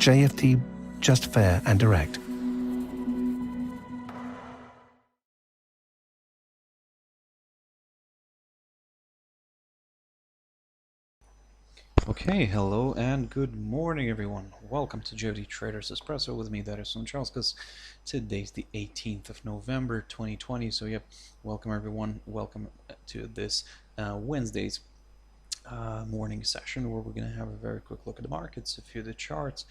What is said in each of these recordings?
JFD, just fair and direct. Okay, hello and good morning everyone. Welcome to JFD Traders Espresso with me, Darius Anucauskas. Today's the 18th of November 2020. So yep, welcome everyone. Welcome to this Wednesday's morning session where we're going to have a very quick look at the markets, a few of the charts,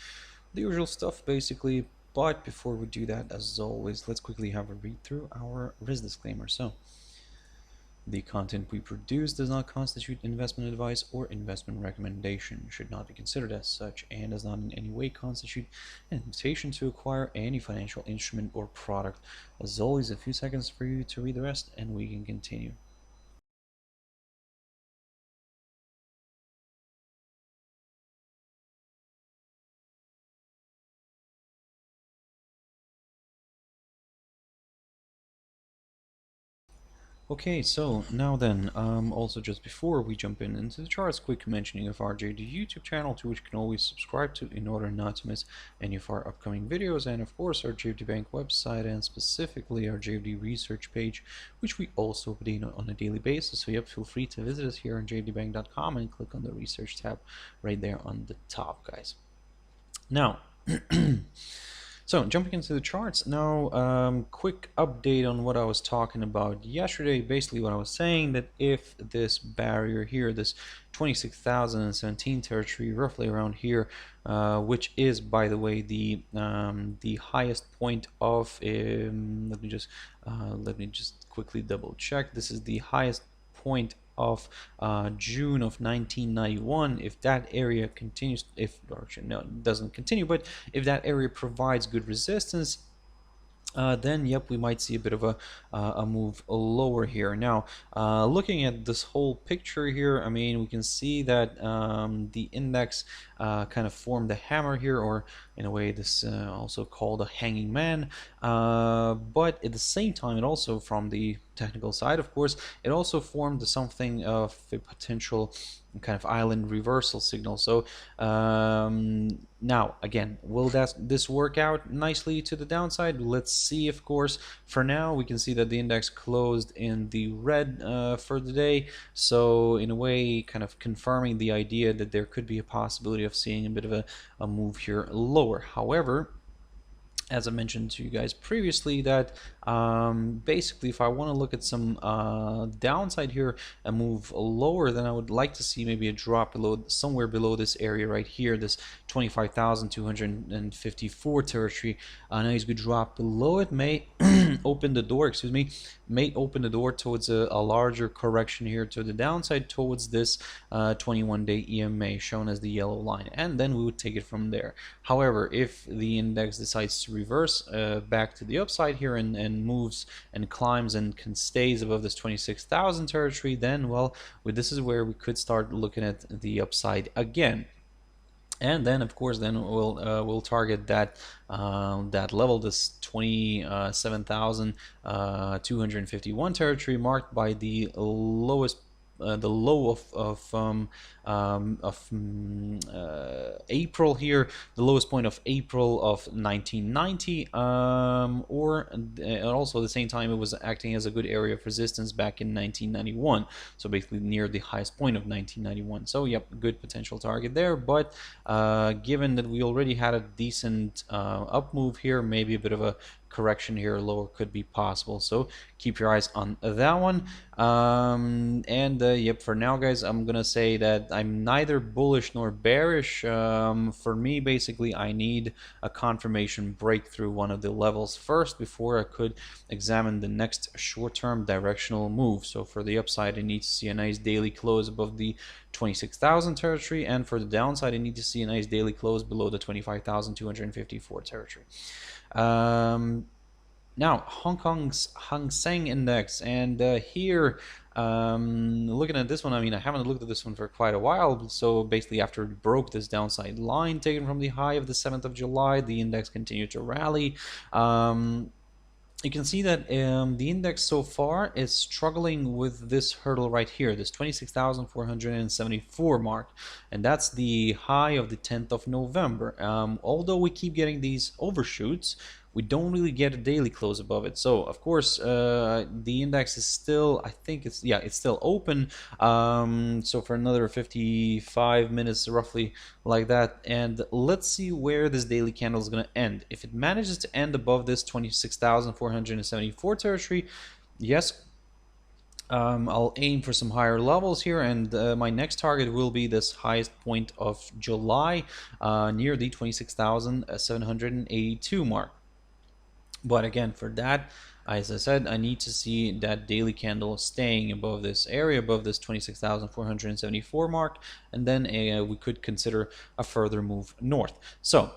the usual stuff basically. But before we do that, as always, let's quickly have a read through our risk disclaimer. So the content we produce does not constitute investment advice or investment recommendation, should not be considered as such, and does not in any way constitute an invitation to acquire any financial instrument or product. As always, a few seconds for you to read the rest and we can continue. Okay, so now then, also just before we jump into the charts, quick mentioning of our JFD YouTube channel, to which you can always subscribe to in order not to miss any of our upcoming videos, and of course our JFD Bank website, and specifically our JFD research page, which we also update on a daily basis. So yep, feel free to visit us here on jfdbank.com and click on the research tab right there on the top, guys. Now, so jumping into the charts now, quick update on what I was talking about yesterday. Basically what I was saying, that if this barrier here, this 26,017 territory, roughly around here, which is, by the way, the highest point of let me just quickly double check. This is the highest point of June of 1991. If that area continues, no, it doesn't continue, but if that area provides good resistance, then yep, we might see a bit of a move lower here. Now, looking at this whole picture here, I mean, we can see that the index kind of formed a hammer here, or in a way this also called a hanging man, but at the same time, it also, from the technical side, of course, it also formed something of a potential kind of island reversal signal. So now again, will this work out nicely to the downside? Let's see. Of course, for now we can see that the index closed in the red for the day, so in a way kind of confirming the idea that there could be a possibility of seeing a bit of a move here lower. However, as I mentioned to you guys previously, that basically if I want to look at some downside here, a move lower, then I would like to see maybe a drop below, somewhere below this area right here, this 25,254 territory. A nice good drop below it may open the door, may open the door towards a larger correction here to the downside, towards this 21-day EMA shown as the yellow line, and then we would take it from there. However, if the index decides to reverse back to the upside here and moves and climbs and stays above this 26,000 territory, then well, this is where we could start looking at the upside again. And then of course then we'll target that that level, this 27,251 territory, marked by the lowest the low of April here, the lowest point of April of 1990, and also at the same time it was acting as a good area of resistance back in 1991, so basically near the highest point of 1991. So yep, good potential target there, but given that we already had a decent up move here, maybe a bit of a correction here lower could be possible, so keep your eyes on that one. Yep, for now guys, I'm gonna say that I'm neither bullish nor bearish. For me, basically I need a confirmation breakthrough one of the levels first before I could examine the next short-term directional move. So for the upside, I need to see a nice daily close above the 26,000 territory, and for the downside I need to see a nice daily close below the 25,254 territory. Now, Hong Kong's Hang Seng Index, and here, looking at this one, I mean, I haven't looked at this one for quite a while. So basically, after it broke this downside line taken from the high of the 7th of July, the index continued to rally. you can see that the index so far is struggling with this hurdle right here, this 26,474 mark, and that's the high of the 10th of November. Although we keep getting these overshoots, we don't really get a daily close above it. So of course the index is still, I think it's still open, so for another 55 minutes roughly, like that. And let's see where this daily candle is going to end. If it manages to end above this 26,474 territory, yes, I'll aim for some higher levels here, and my next target will be this highest point of July, near the 26,782 mark. But again, for that, as I said, I need to see that daily candle staying above this area, above this 26,474 mark, and then we could consider a further move north. So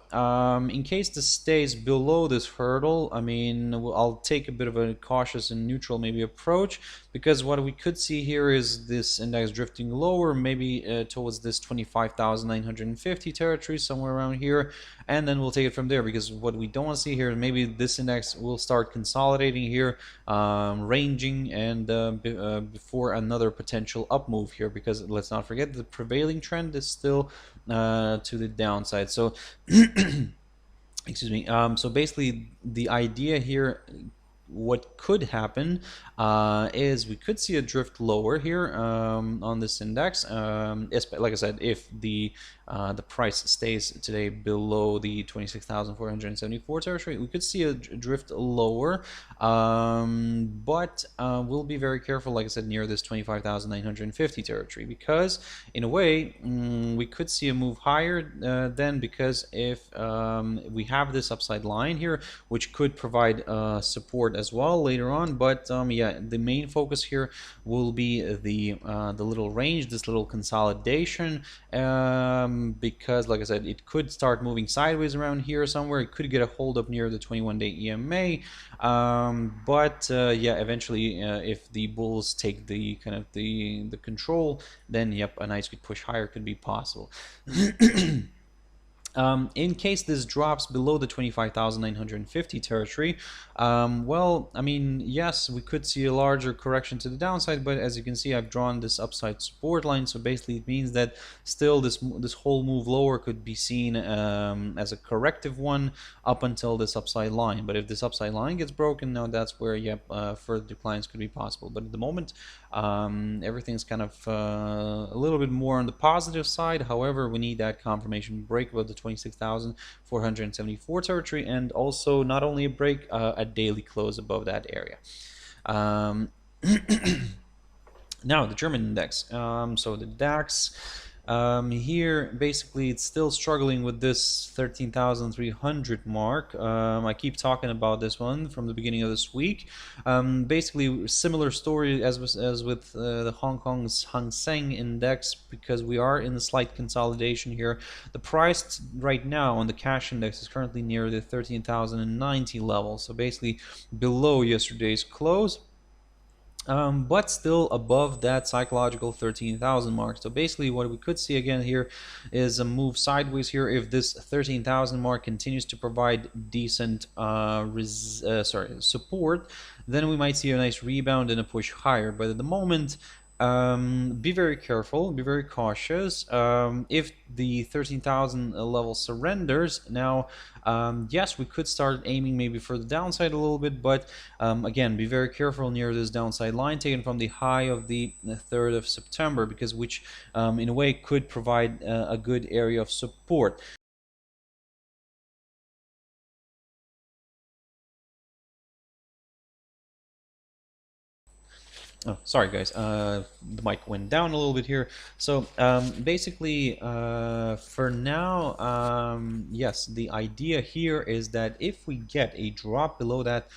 in case this stays below this hurdle, I mean, I'll take a bit of a cautious and neutral maybe approach, because what we could see here is this index drifting lower, maybe towards this 25,950 territory, somewhere around here, and then we'll take it from there, because what we don't want to see here, maybe this index will start consolidating here, ranging, and before another potential up move here, because let's not forget the prevailing trend is still to the downside. So excuse me. So basically the idea here, what could happen is we could see a drift lower here on this index. Like I said, if the price stays today below the 26,474 territory, we could see a drift lower, but we'll be very careful, like I said, near this 25,950 territory, because in a way we could see a move higher then, because if we have this upside line here, which could provide support as well later on. But yeah, the main focus here will be the little range, this little consolidation, because like I said, it could start moving sideways around here somewhere. It could get a hold up near the 21-day EMA, but yeah, eventually if the bulls take the kind of the control, then yep, a nice good push higher could be possible. In case this drops below the 25,950 territory, well, I mean, yes, we could see a larger correction to the downside, but as you can see, I've drawn this upside support line, so basically it means that still this whole move lower could be seen as a corrective one up until this upside line. But if this upside line gets broken, now that's where, yep, further declines could be possible. But at the moment, everything's kind of a little bit more on the positive side. However, we need that confirmation break above the 26,474 territory, and also not only a break, a daily close above that area. Now the German index, so the DAX, here basically it's still struggling with this 13,300 mark. I keep talking about this one from the beginning of this week. Basically similar story as with the Hong Kong's Hang Seng index, because we are in a slight consolidation here. The price right now on the cash index is currently near the 13,090 level, so basically below yesterday's close, but still above that psychological 13,000 mark. So basically what we could see again here is a move sideways here. If this 13,000 mark continues to provide decent support, then we might see a nice rebound and a push higher. But at the moment, be very careful, be very cautious. If the 13,000 level surrenders, now yes, we could start aiming maybe for the downside a little bit, but again, be very careful near this downside line taken from the high of the 3rd of September, because which in a way could provide a good area of support. Oh, sorry guys, the mic went down a little bit here. So basically for now, yes, the idea here is that if we get a drop below that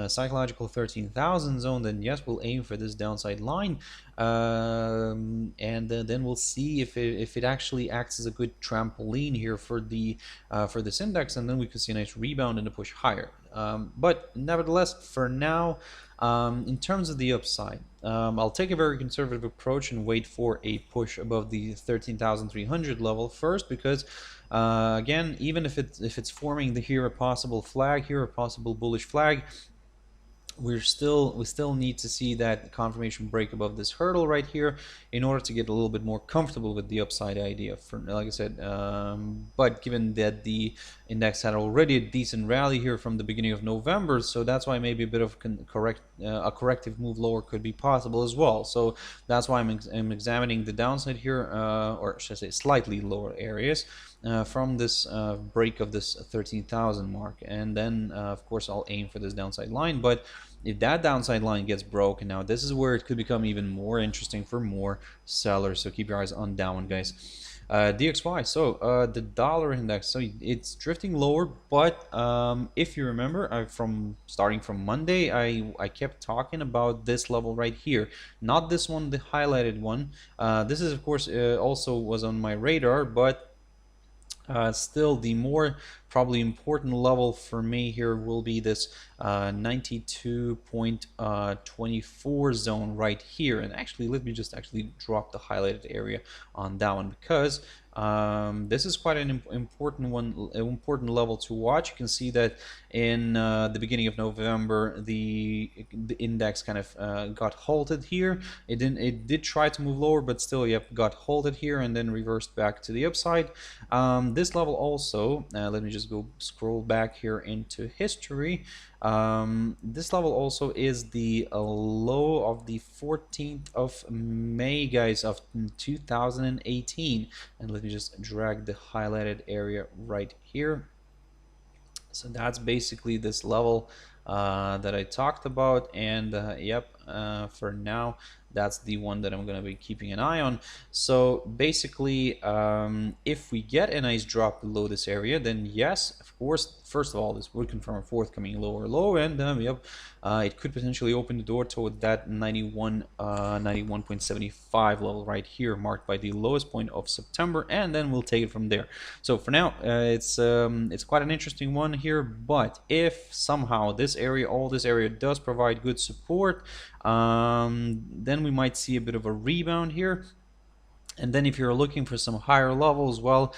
psychological 13,000 zone, then yes, we'll aim for this downside line, and then we'll see if it actually acts as a good trampoline here for the for this index, and then we could see a nice rebound and a push higher. But nevertheless, for now, in terms of the upside, I'll take a very conservative approach and wait for a push above the 13,300 level first, because again, even if it's forming here a possible flag here, a possible bullish flag, we still need to see that confirmation break above this hurdle right here in order to get a little bit more comfortable with the upside idea. For like I said, but given that the index had already a decent rally here from the beginning of November, so that's why maybe a bit of a corrective move lower could be possible as well. So that's why I'm examining the downside here, or should I say slightly lower areas. From this break of this 13,000 mark, and then of course I'll aim for this downside line. But if that downside line gets broken, now this is where it could become even more interesting for more sellers, so keep your eyes on that one, guys. DXY, so the dollar index, so it's drifting lower, but if you remember, from starting from Monday, I kept talking about this level right here, not this one, the highlighted one. This is of course also was on my radar, but still the more probably important level for me here will be this 92.24 zone right here. And actually, let me just drop the highlighted area on that one, because this is quite an important level to watch. You can see that in the beginning of November, the index kind of got halted here. It did try to move lower, but still, yep, got halted here and then reversed back to the upside. This level also, let me just go scroll back here into history. This level also is the low of the 14th of May, guys, of 2018. And let me just drag the highlighted area right here. So that's basically this level that I talked about, and yep, for now that's the one that I'm going to be keeping an eye on. So basically, if we get a nice drop below this area, then yes, of course, first of all, this would confirm a forthcoming lower low, and yep, it could potentially open the door toward that 91.75 level right here, marked by the lowest point of September, and then we'll take it from there. So for now, it's quite an interesting one here, but if somehow this area, all this area does provide good support, then we might see a bit of a rebound here. And then if you're looking for some higher levels, well,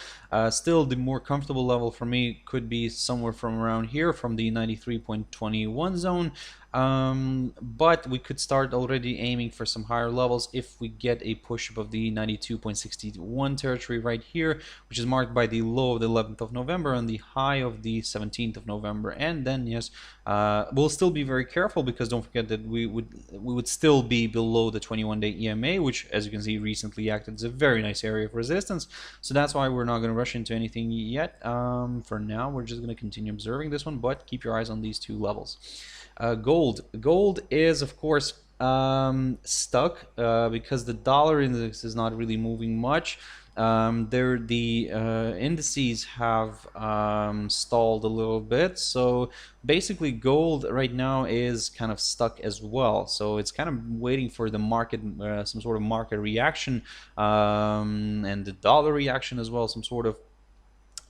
still the more comfortable level for me could be somewhere from around here, from the 93.21 zone. But we could start already aiming for some higher levels if we get a push above the 92.61 territory right here, which is marked by the low of the 11th of November and the high of the 17th of November. And then yes, we'll still be very careful, because don't forget that we would still be below the 21-day EMA, which, as you can see, recently acted as a very nice area of resistance. So that's why we're not going to rush into anything yet. For now, we're just going to continue observing this one, but keep your eyes on these two levels. Gold is of course stuck because the dollar index is not really moving much. The indices have stalled a little bit, so basically gold right now is kind of stuck as well. So it's kind of waiting for the market, some sort of market reaction, and the dollar reaction as well, some sort of.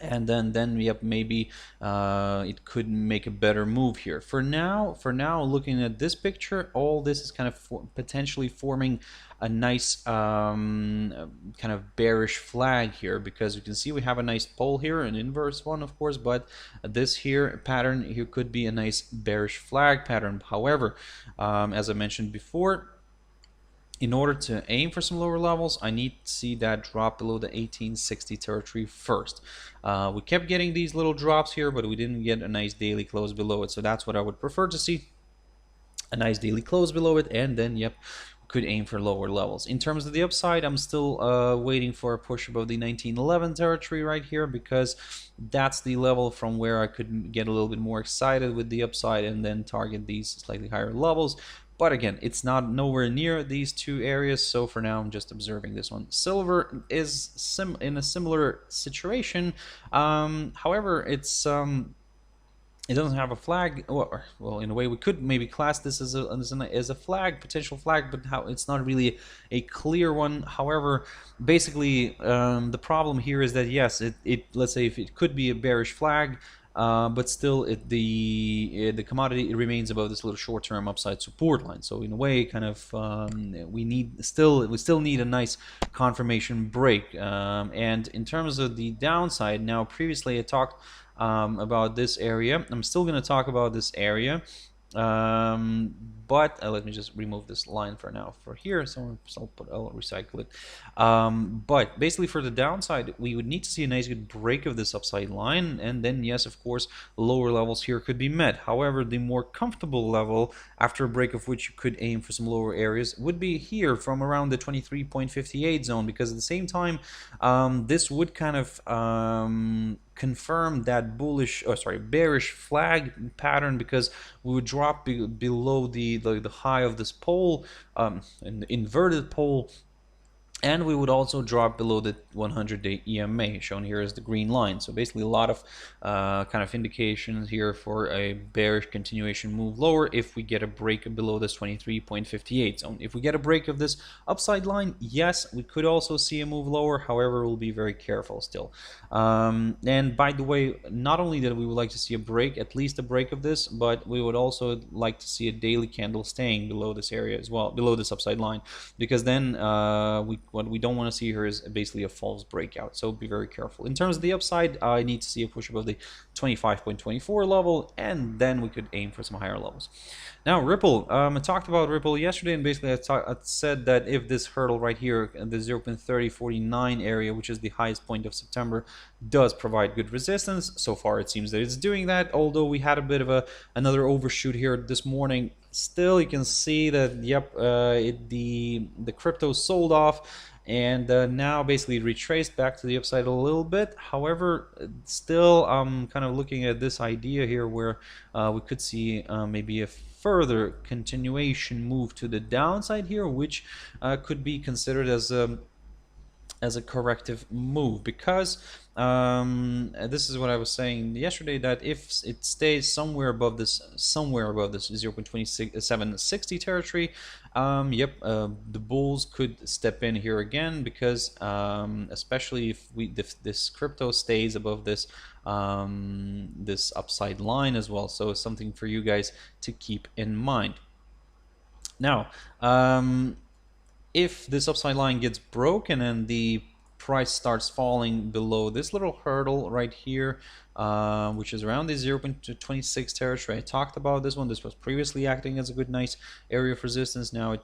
And then yep, maybe it could make a better move here. For now, looking at this picture, all this is kind of potentially forming a nice kind of bearish flag here, because you can see we have a nice pole here, an inverse one of course, but this here pattern here could be a nice bearish flag pattern. However, as I mentioned before, in order to aim for some lower levels, I need to see that drop below the 1860 territory first. We kept getting these little drops here, but we didn't get a nice daily close below it. So that's what I would prefer to see, a nice daily close below it, and then yep, we could aim for lower levels. In terms of the upside, I'm still waiting for a push above the 1911 territory right here, because that's the level from where I could get a little bit more excited with the upside and then target these slightly higher levels. But again, it's not nowhere near these two areas, so for now I'm just observing this one. Silver is in a similar situation. However, it's it doesn't have a flag. Well, in a way, we could maybe class this as a flag, potential flag, but it's not really a clear one. However, basically, the problem here is that yes, let's say if it could be a bearish flag. But still, the commodity remains above this little short-term upside support line. So in a way, kind of, we still need a nice confirmation break. And in terms of the downside, now previously I talked about this area. I'm still going to talk about this area. But let me just remove this line for now for here, so I'll recycle it. But basically for the downside, we would need to see a nice good break of this upside line, and then yes, of course, lower levels here could be met. However, the more comfortable level after a break of which you could aim for some lower areas would be here from around the 23.58 zone, because at the same time, this would kind of confirm that bearish flag pattern, because we would drop below the high of this pole, an inverted pole, and we would also drop below the 100-day EMA, shown here as the green line. So basically a lot of kind of indications here for a bearish continuation move lower if we get a break below this 23.58 zone. If we get a break of this upside line, yes, we could also see a move lower. However, we'll be very careful still. And by the way, not only that we would like to see a break, at least a break of this, but we would also like to see a daily candle staying below this area as well, below this upside line, because then what we don't want to see here is basically a false breakout. So be very careful. In terms of the upside, I need to see a push above the 25.24 level, and then we could aim for some higher levels. Now Ripple, I talked about Ripple yesterday, and basically I said that if this hurdle right here, the 0.3049 area, which is the highest point of September, does provide good resistance. So far it seems that it's doing that, although we had a bit of another overshoot here this morning. Still, you can see that, yep, the crypto sold off, and now basically retraced back to the upside a little bit. However, still I'm kind of looking at this idea here where we could see maybe a further continuation move to the downside here, which could be considered as a corrective move, because this is what I was saying yesterday, that if it stays somewhere above this 0.2760 territory, the bulls could step in here again, because especially if this crypto stays above this this upside line as well. So it's something for you guys to keep in mind. Now if this upside line gets broken and the price starts falling below this little hurdle right here, which is around the 0.26 territory, I talked about this one. This was previously acting as a good nice area of resistance. Now it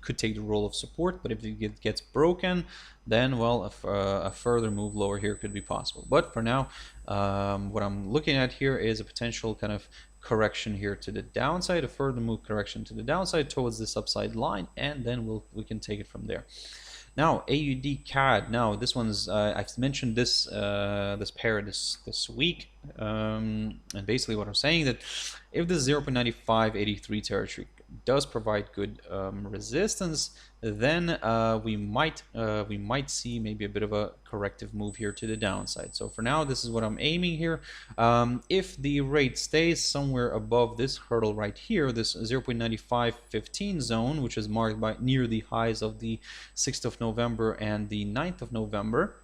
could take the role of support, but if it gets broken, then well, a further move lower here could be possible. But for now, what I'm looking at here is a potential kind of correction here to the downside, a further move correction to the downside towards this upside line, and then we can take it from there. Now AUDCAD. Now this one's I've mentioned this this pair this week, and basically what I'm saying, that if the 0.9583 territory does provide good resistance, then we might see maybe a bit of a corrective move here to the downside. So for now, this is what I'm aiming here. If the rate stays somewhere above this hurdle right here, this 0.9515 zone, which is marked by near the highs of the 6th of November and the 9th of November,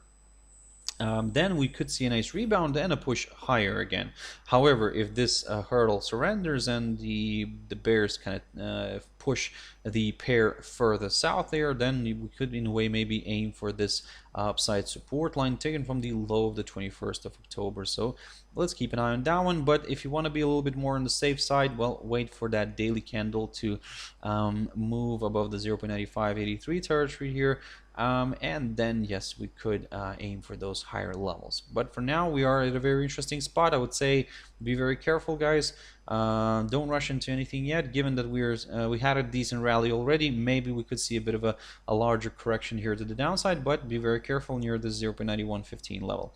then we could see a nice rebound and a push higher again. However, if this hurdle surrenders and the bears kind of push the pair further south there, then we could in a way maybe aim for this upside support line taken from the low of the 21st of October. So let's keep an eye on that one. But if you want to be a little bit more on the safe side, well, wait for that daily candle to move above the 0.9583 territory here. And then yes, we could aim for those higher levels. But for now, we are at a very interesting spot. I would say be very careful, guys. Don't rush into anything yet, given that we had a decent rally already. Maybe we could see a bit of a larger correction here to the downside, but be very careful near the 0.9115 level.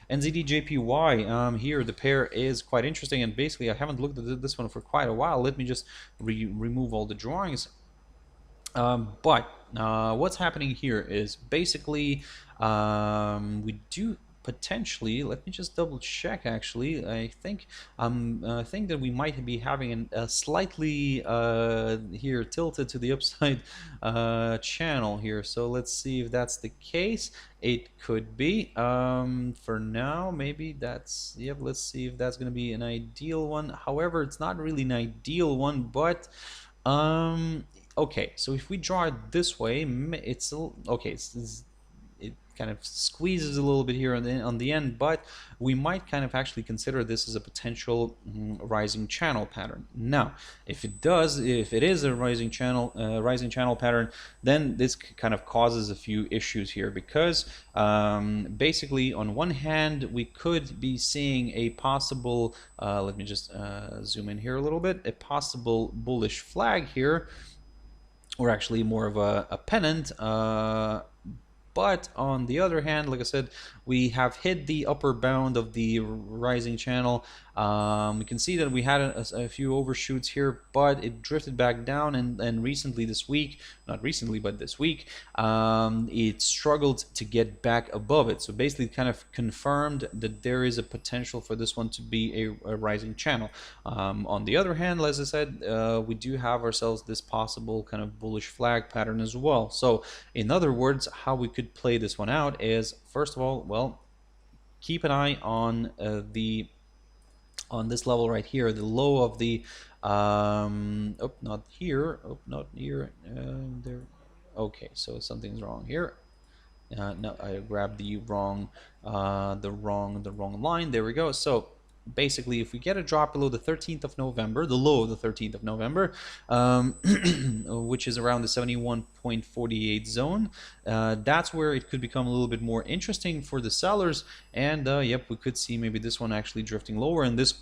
USDJPY, here the pair is quite interesting, and basically I haven't looked at this one for quite a while. Let me just remove all the drawings. But what's happening here is basically we do potentially, let me just double check actually, I think that we might be having a slightly here tilted to the upside channel here. So let's see if that's the case. It could be. For now, maybe that's, yep, let's see if that's going to be an ideal one. However, it's not really an ideal one, but okay, so if we draw it this way, it's okay. it kind of squeezes a little bit here on the end, but we might kind of actually consider this as a potential rising channel pattern. Now, if it is a rising channel pattern, then this kind of causes a few issues here, because basically on one hand we could be seeing a possible let me just zoom in here a little bit, a possible bullish flag here, or actually more of a pennant, but on the other hand, like I said, we have hit the upper bound of the rising channel. We can see that we had a few overshoots here, but it drifted back down, and recently this week, not recently, but this week, it struggled to get back above it. So basically kind of confirmed that there is a potential for this one to be a rising channel. On the other hand, as I said, we do have ourselves this possible kind of bullish flag pattern as well. So in other words, how we could play this one out is, first of all, well, keep an eye on this level right here, the low of the not here, not here, there. Okay, so something's wrong here. No, I grabbed the wrong line. There we go. So basically, if we get a drop below the 13th of November, the low of the 13th of November, which is around the 71.48 zone, that's where it could become a little bit more interesting for the sellers. And yep, we could see maybe this one actually drifting lower, and this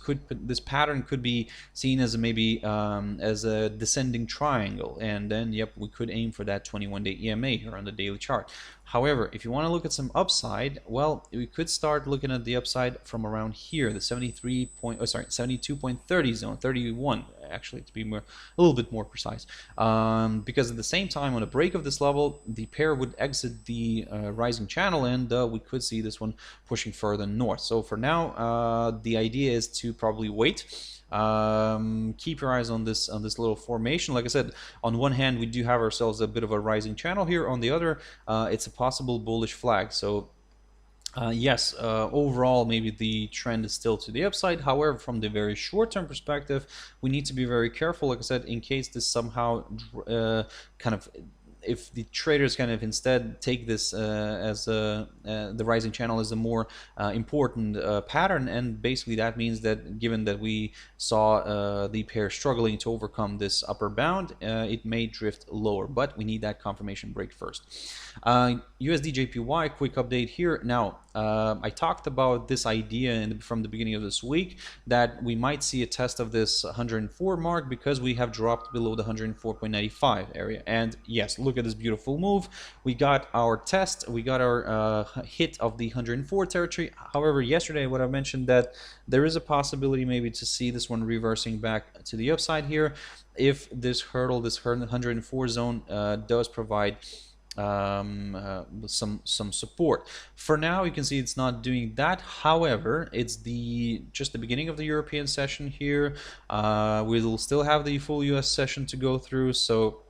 pattern could be seen as maybe as a descending triangle, and then yep, we could aim for that 21-day EMA here on the daily chart. However, if you want to look at some upside, well, we could start looking at the upside from around here, the 72.30 zone, 31 actually, to be a little bit more precise, because at the same time, on a break of this level, the pair would exit the rising channel, and we could see this one pushing further north. So for now, the idea is to probably wait. Keep your eyes on this little formation. Like I said, on one hand we do have ourselves a bit of a rising channel here, on the other it's a possible bullish flag. So yes, overall maybe the trend is still to the upside. However, from the very short-term perspective, we need to be very careful, like I said, in case this somehow kind of, if the traders kind of instead take this as the rising channel as a more important pattern, and basically that means that given that we saw the pair struggling to overcome this upper bound, it may drift lower, but we need that confirmation break first. USDJPY, quick update here. Now, I talked about this idea from the beginning of this week that we might see a test of this 104 mark because we have dropped below the 104.95 area. And yes, look at this beautiful move. We got our test, we got our hit of the 104 territory. However, yesterday what I mentioned that there is a possibility maybe to see this one reversing back to the upside here if this hurdle, this 104 zone does provide some support. For now, you can see it's not doing that. However, it's just the beginning of the European session here. We'll still have the full US session to go through, so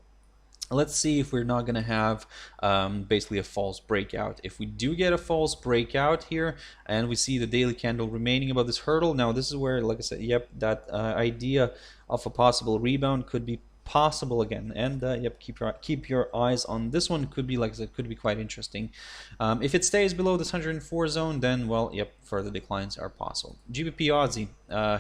let's see if we're not going to have basically a false breakout. If we do get a false breakout here and we see the daily candle remaining above this hurdle, now this is where, like I said, yep, that idea of a possible rebound could be possible again. And yep, keep your eyes on this one. Could be, like I said, could be quite interesting. If it stays below this 104 zone, then well, yep, further declines are possible. GBP Aussie,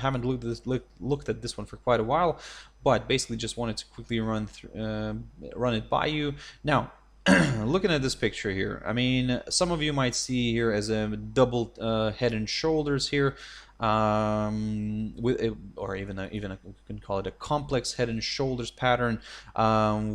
haven't looked at this one for quite a while, but basically just wanted to quickly run it by you. Now, looking at this picture here, I mean, some of you might see here as a double head and shoulders here, with or even you can call it a complex head and shoulders pattern,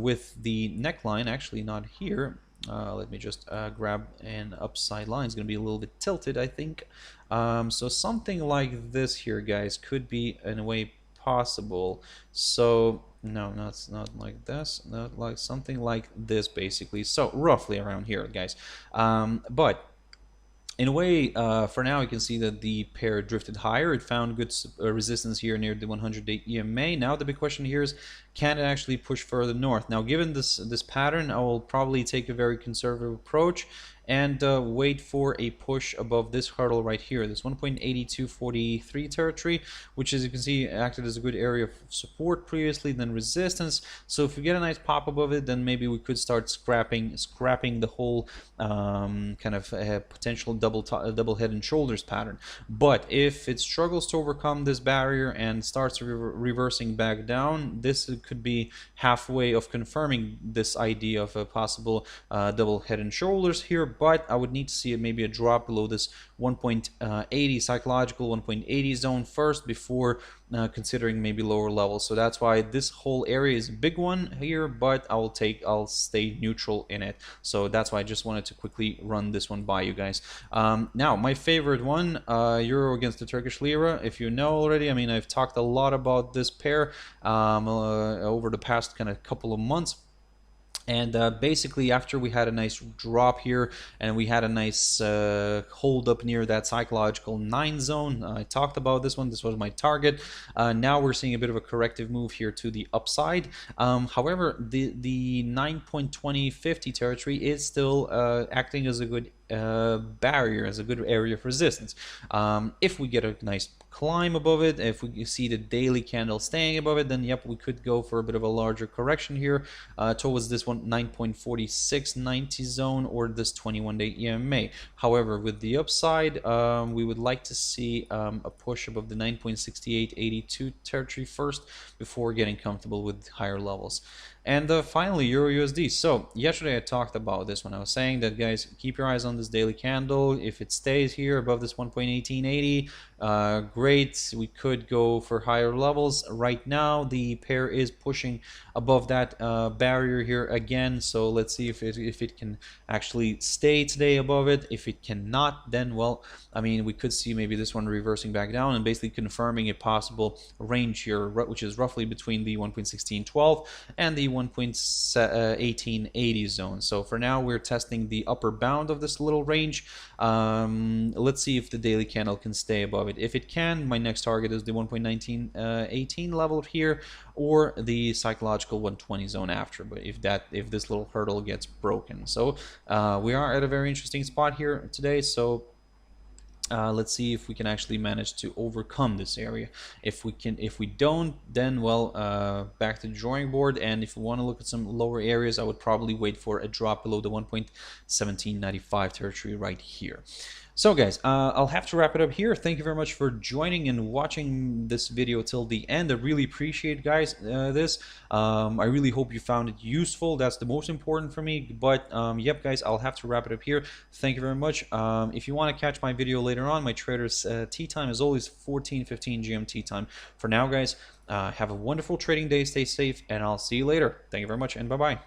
with the neckline actually not here. Let me just grab an upside line. It's going to be a little bit tilted, I think. So something like this here, guys, could be in a way possible. So no, not like this, not like something like this, basically. So roughly around here, guys. But in a way, for now, you can see that the pair drifted higher. It found good resistance here near the 100-day EMA. Now the big question here is, can it actually push further north? Now, given this pattern, I will probably take a very conservative approach and wait for a push above this hurdle right here, this 1.8243 territory, which, as you can see, acted as a good area of support previously, then resistance. So if we get a nice pop above it, then maybe we could start scrapping the whole kind of potential double head and shoulders pattern. But if it struggles to overcome this barrier and starts reversing back down, this could be halfway of confirming this idea of a possible double head and shoulders here. But I would need to see maybe a drop below this 1.80 psychological 1.80 zone first before considering maybe lower levels. So that's why this whole area is a big one here, but I'll stay neutral in it. So that's why I just wanted to quickly run this one by you guys. Now my favorite one, euro against the Turkish lira. If you know already, I mean, I've talked a lot about this pair over the past kind of couple of months. And basically, after we had a nice drop here and we had a nice hold up near that psychological 9 zone, I talked about this one. This was my target. Now we're seeing a bit of a corrective move here to the upside. However, the 9.2050 territory is still acting as a good barrier, as a good area of resistance. If we get a nice climb above it, if we see the daily candle staying above it, then yep, we could go for a bit of a larger correction here towards this one 9.4690 zone or this 21-day EMA. However, with the upside, we would like to see a push above the 9.6882 territory first before getting comfortable with higher levels. And finally, Euro USD. So yesterday I talked about this when I was saying that, guys, keep your eyes on this daily candle. If it stays here above this 1.1880, great, we could go for higher levels. Right now the pair is pushing above that barrier here again, so let's see if it can actually stay today above it. If it cannot, then, well, I mean, we could see maybe this one reversing back down and basically confirming a possible range here, which is roughly between the 1.1612 and the 1.1880 zone. So for now we're testing the upper bound of this little range. Let's see if the daily candle can stay above it. If it can, my next target is the 1.1918 level here, or the psychological 120 zone after, but if this little hurdle gets broken. So we are at a very interesting spot here today. So let's see if we can actually manage to overcome this area. If we don't, then, well, back to the drawing board. And if we want to look at some lower areas, I would probably wait for a drop below the 1.1795 territory right here. So guys, I'll have to wrap it up here. Thank you very much for joining and watching this video till the end. I really appreciate, guys, this. I really hope you found it useful. That's the most important for me. But yep, guys, I'll have to wrap it up here. Thank you very much. If you want to catch my video later on, my trader's tea time is always 14:15 GMT time. For now, guys, have a wonderful trading day. Stay safe, and I'll see you later. Thank you very much, and bye-bye.